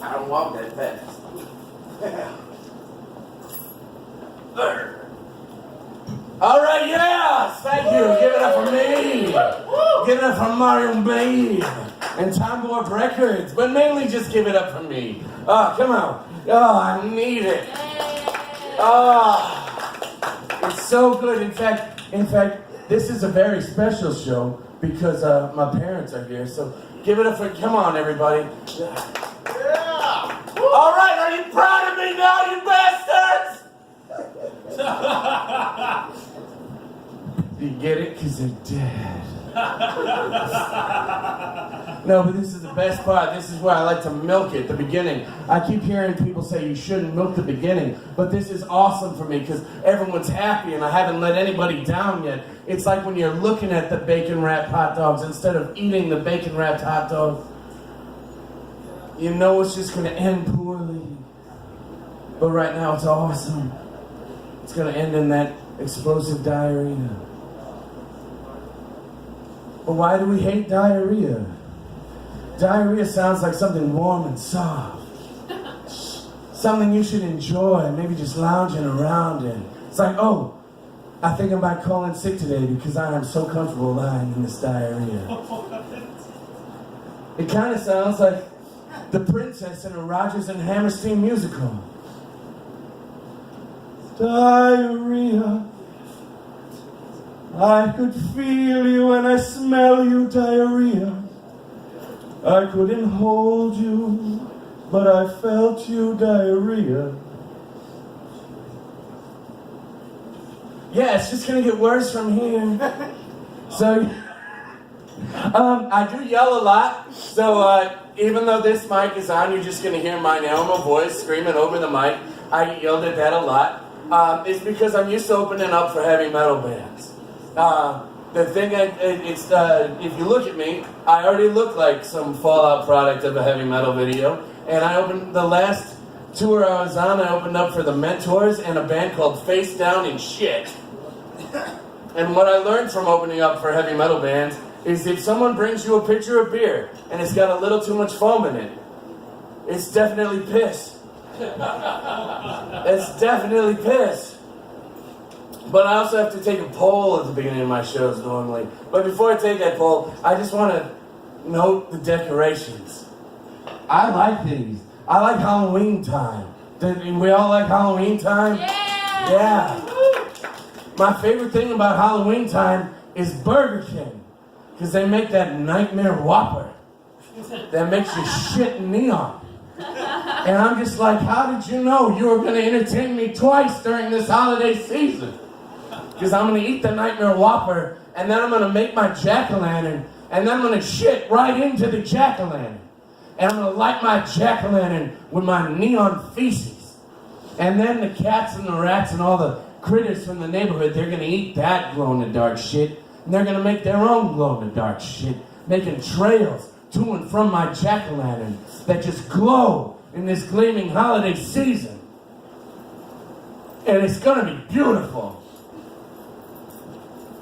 I don't walk that fast. All right, yes, thank you. Give it up for me. Give it up for Mario Bay and Time Warp Records, but mainly just give it up for me. Oh, come on. Oh, I need it. Oh, it's so good. In fact, this is a very special show because my parents are here. So give it up for. Come on, everybody. Yeah. All right, are you proud of me now, you bastards? You get it? Because they're dead. No, but this is the best part. This is where I like to milk it, the beginning. I keep hearing people say you shouldn't milk the beginning, but this is awesome for me because everyone's happy and I haven't let anybody down yet. It's like when you're looking at the bacon-wrapped hot dogs instead of eating the bacon-wrapped hot dogs. You know it's just going to end poorly. But right now it's awesome. It's going to end in that explosive diarrhea. But why do we hate diarrhea? Diarrhea sounds like something warm and soft. Something you should enjoy, maybe just lounging around in. It's like, oh, I think I might call in sick today because I am so comfortable lying in this diarrhea. It kind of sounds like the princess in a Rodgers and Hammerstein musical. Diarrhea. I could feel you and I smell you, diarrhea. I couldn't hold you, but I felt you, diarrhea. Yeah, it's just gonna get worse from here. So, I do yell a lot, so even though this mic is on, you're just gonna hear my normal voice screaming over the mic. I yelled at that a lot. It's because I'm used to opening up for heavy metal bands. The thing, if you look at me, I already look like some Fallout product of a heavy metal video. And I opened, the last tour I was on, I opened up for the Mentors and a band called Face Down in Shit. And what I learned from opening up for heavy metal bands is if someone brings you a pitcher of beer and it's got a little too much foam in it, it's definitely piss. It's definitely piss. But I also have to take a poll at the beginning of my shows normally. But before I take that poll, I just want to note the decorations. I like these. I like Halloween time. We all like Halloween time? Yeah. My favorite thing about Halloween time is Burger King. Because they make that Nightmare Whopper that makes you shit neon. And I'm just like, how did you know you were going to entertain me twice during this holiday season? Because I'm going to eat the Nightmare Whopper, and then I'm going to make my jack-o'-lantern, and then I'm going to shit right into the jack-o'-lantern. And I'm going to light my jack-o'-lantern with my neon feces. And then the cats and the rats and all the critters from the neighborhood, they're going to eat that glow-in-the-dark shit, and they're going to make their own glow-in-the-dark shit, making trails to and from my jack-o'-lantern that just glow in this gleaming holiday season. And it's going to be beautiful.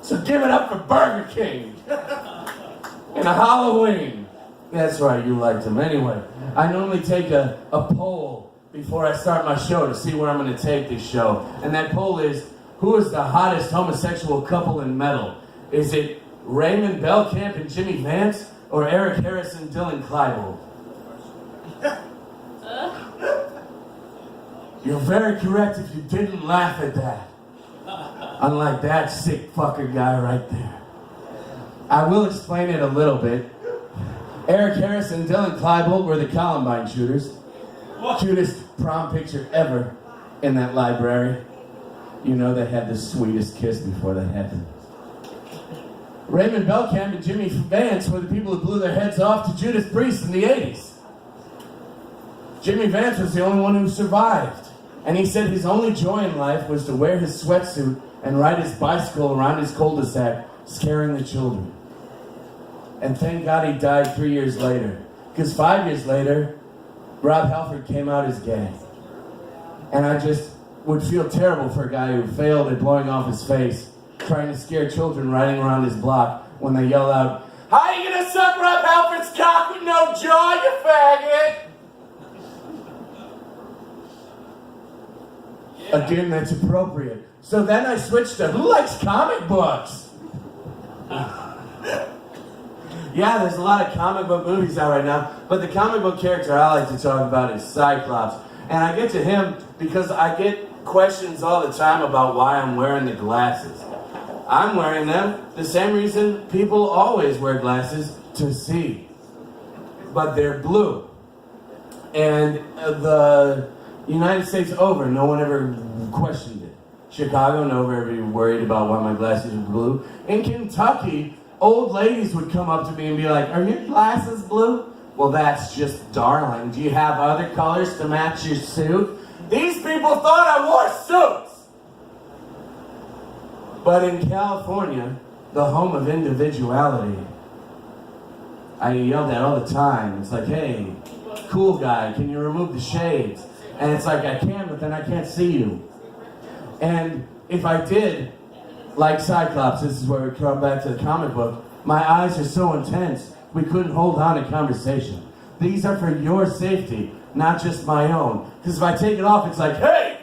So give it up for Burger King and a Halloween. That's right, you liked them. Anyway, I normally take a poll before I start my show to see where I'm going to take this show. And that poll is, who is the hottest homosexual couple in metal? Is it Raymond Belkamp and Jimmy Vance or Eric Harris and Dylan Klebold? You're very correct if you didn't laugh at that. Unlike that sick fucker guy right there. I will explain it a little bit. Eric Harris and Dylan Klebold were the Columbine shooters. Cutest prom picture ever in that library. You know they had the sweetest kiss before they had them. Raymond Belkamp and Jimmy Vance were the people who blew their heads off to Judas Priest in the 80s. Jimmy Vance was the only one who survived. And he said his only joy in life was to wear his sweatsuit and ride his bicycle around his cul-de-sac, scaring the children. And thank God he died 3 years later. Because 5 years later, Rob Halford came out as gay. And I just would feel terrible for a guy who failed at blowing off his face, trying to scare children riding around his block when they yell out, "How you gonna suck Rob Halford's cock with no jaw, you faggot?" Again, that's appropriate. So then I switched to, who likes comic books? Yeah, there's a lot of comic book movies out right now, but the comic book character I like to talk about is Cyclops. And I get to him because I get questions all the time about why I'm wearing the glasses. I'm wearing them the same reason people always wear glasses, to see. But they're blue. And the United States over, no one ever questioned it. Chicago, no one ever worried about why my glasses were blue. In Kentucky, old ladies would come up to me and be like, are your glasses blue? Well, that's just darling. Do you have other colors to match your suit? These people thought I wore suits! But in California, the home of individuality, I get yelled at all the time. It's like, hey, cool guy, can you remove the shades? And it's like, I can, but then I can't see you. And if I did, like Cyclops, this is where we come back to the comic book, my eyes are so intense, we couldn't hold on to conversation. These are for your safety, not just my own. Because if I take it off, it's like, hey!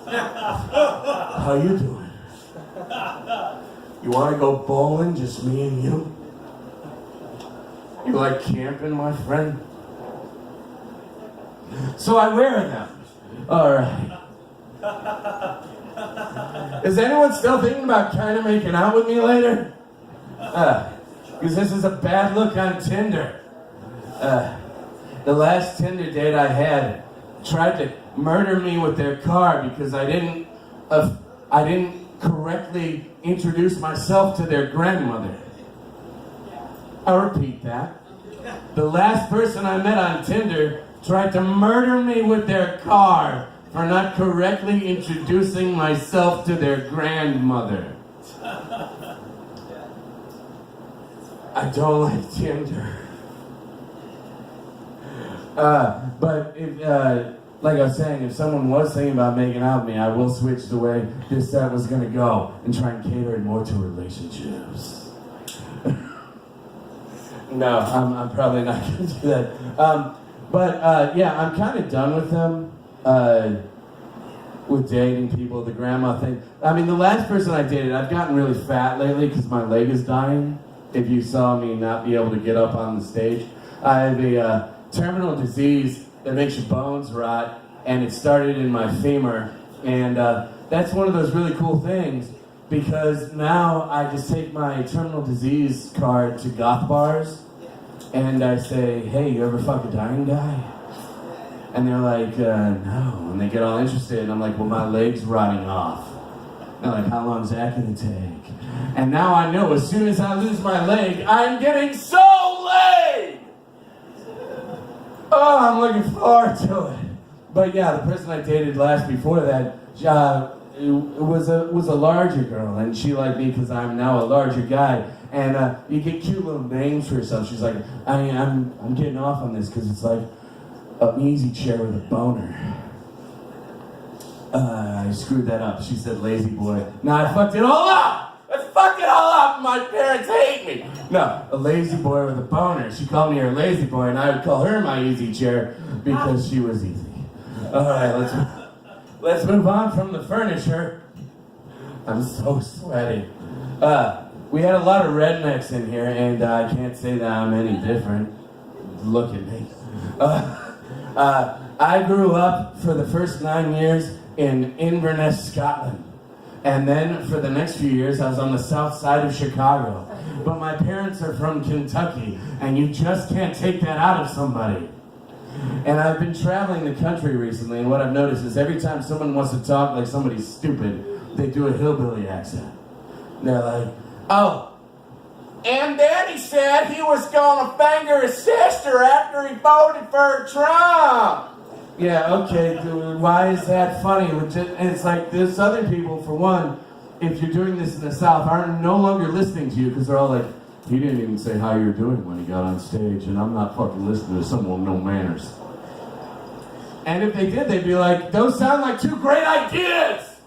How you doing? You want to go bowling, just me and you? You like camping, my friend? So I wear them. Alright. Is anyone still thinking about kind of making out with me later? Because this is a bad look on Tinder. The last Tinder date I had tried to murder me with their car because I didn't correctly introduce myself to their grandmother. I'll repeat that. The last person I met on Tinder tried to murder me with their car for not correctly introducing myself to their grandmother. I don't like Tinder. But if, like I was saying, if someone was thinking about making out with me, I will switch the way this set was gonna go and try and cater it more to relationships. No, I'm probably not gonna do that. But yeah, I'm kind of done with them. With dating people, the grandma thing. I mean, the last person I dated, I've gotten really fat lately because my leg is dying. If you saw me not be able to get up on the stage. I have a terminal disease that makes your bones rot, and it started in my femur. And that's one of those really cool things because now I just take my terminal disease card to goth bars and I say, hey, you ever fuck a dying guy? And they're like, no. And they get all interested. And I'm like, well, my leg's rotting off. And they're like, how long is that going to take? And now I know as soon as I lose my leg, I'm getting so laid! Oh, I'm looking forward to it. But yeah, the person I dated last before that was a larger girl. And she liked me because I'm now a larger guy. And you get cute little names for yourself. She's like, I'm getting off on this because it's like an easy chair with a boner. I screwed that up. She said lazy boy. No, I fucked it all up! I fucked it all up! My parents hate me! No, a lazy boy with a boner. She called me her lazy boy, and I would call her my easy chair because she was easy. Alright, let's move on from the furniture. I'm so sweaty. We had a lot of rednecks in here, and I can't say that I'm any different. Look at me. I grew up for the first 9 years in Inverness, Scotland. And then for the next few years, I was on the south side of Chicago. But my parents are from Kentucky, and you just can't take that out of somebody. And I've been traveling the country recently, and what I've noticed is every time someone wants to talk like somebody's stupid, they do a hillbilly accent. And they're like, oh, and Daddy said he was gonna finger his sister after he voted for Trump. Yeah, okay, dude, why is that funny? And it's like, the Southern people, for one, if you're doing this in the South, are no longer listening to you because they're all like, he didn't even say how you were doing when he got on stage, and I'm not fucking listening to someone with no manners. And if they did, they'd be like, those sound like two great ideas!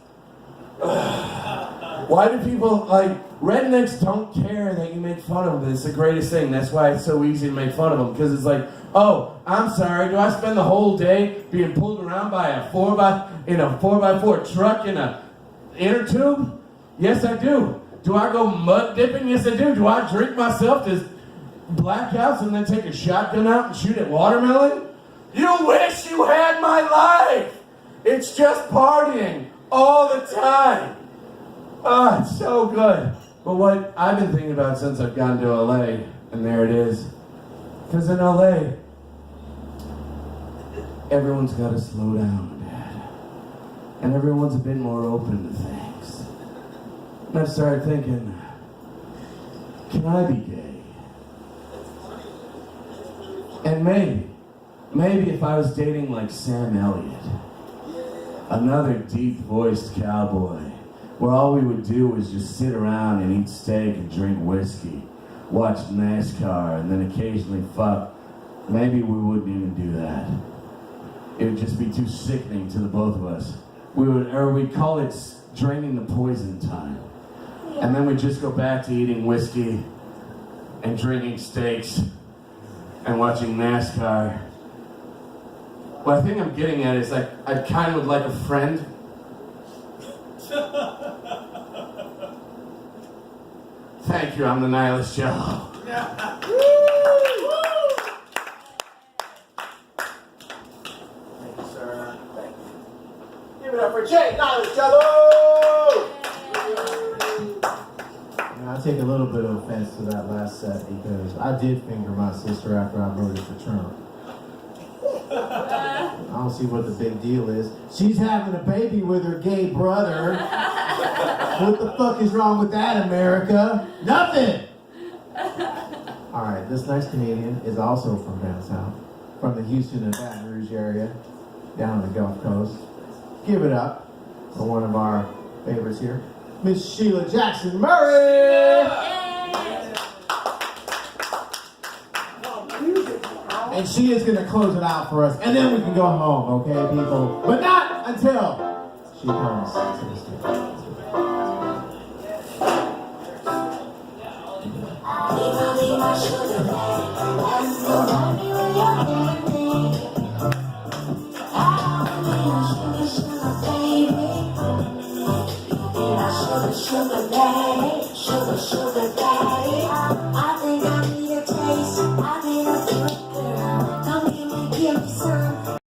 Why do people, like, rednecks don't care that you make fun of them? It's the greatest thing. That's why it's so easy to make fun of them. Because it's like, oh, I'm sorry, do I spend the whole day being pulled around by a 4x4 truck in a inner tube? Yes, I do. Do I go mud dipping? Yes, I do. Do I drink myself to blackouts and then take a shotgun out and shoot at watermelon? You wish you had my life! It's just partying all the time. Oh, it's so good. But what I've been thinking about since I've gone to LA, and there it is, because in LA, everyone's got to slow down, Dad. And everyone's a bit more open to things. And I've started thinking, can I be gay? And maybe if I was dating like Sam Elliott, another deep-voiced cowboy, where all we would do was just sit around and eat steak and drink whiskey, watch NASCAR, and then occasionally fuck, maybe we wouldn't even do that. It would just be too sickening to the both of us. We'd call it draining the poison time. And then we'd just go back to eating whiskey and drinking steaks and watching NASCAR. What I think I'm getting at is like, I kind of would like a friend. Thank you, I'm the Nihilist Gelo. Thank you, sir. Thank you. Give it up for Jay, Nihilist Gelo! I take a little bit of offense to that last set because I did finger my sister after I voted for Trump. I don't see what the big deal is. She's having a baby with her gay brother. What the fuck is wrong with that, America? Nothing! Alright, this next comedian is also from down south, from the Houston and Baton Rouge area, down on the Gulf Coast. Give it up for one of our favorites here, Miss Sheila Jackson Murray! And she is going to close it out for us, and then we can go home, okay, people? But not until she comes to the stage. Sugar daddy, sugar daddy.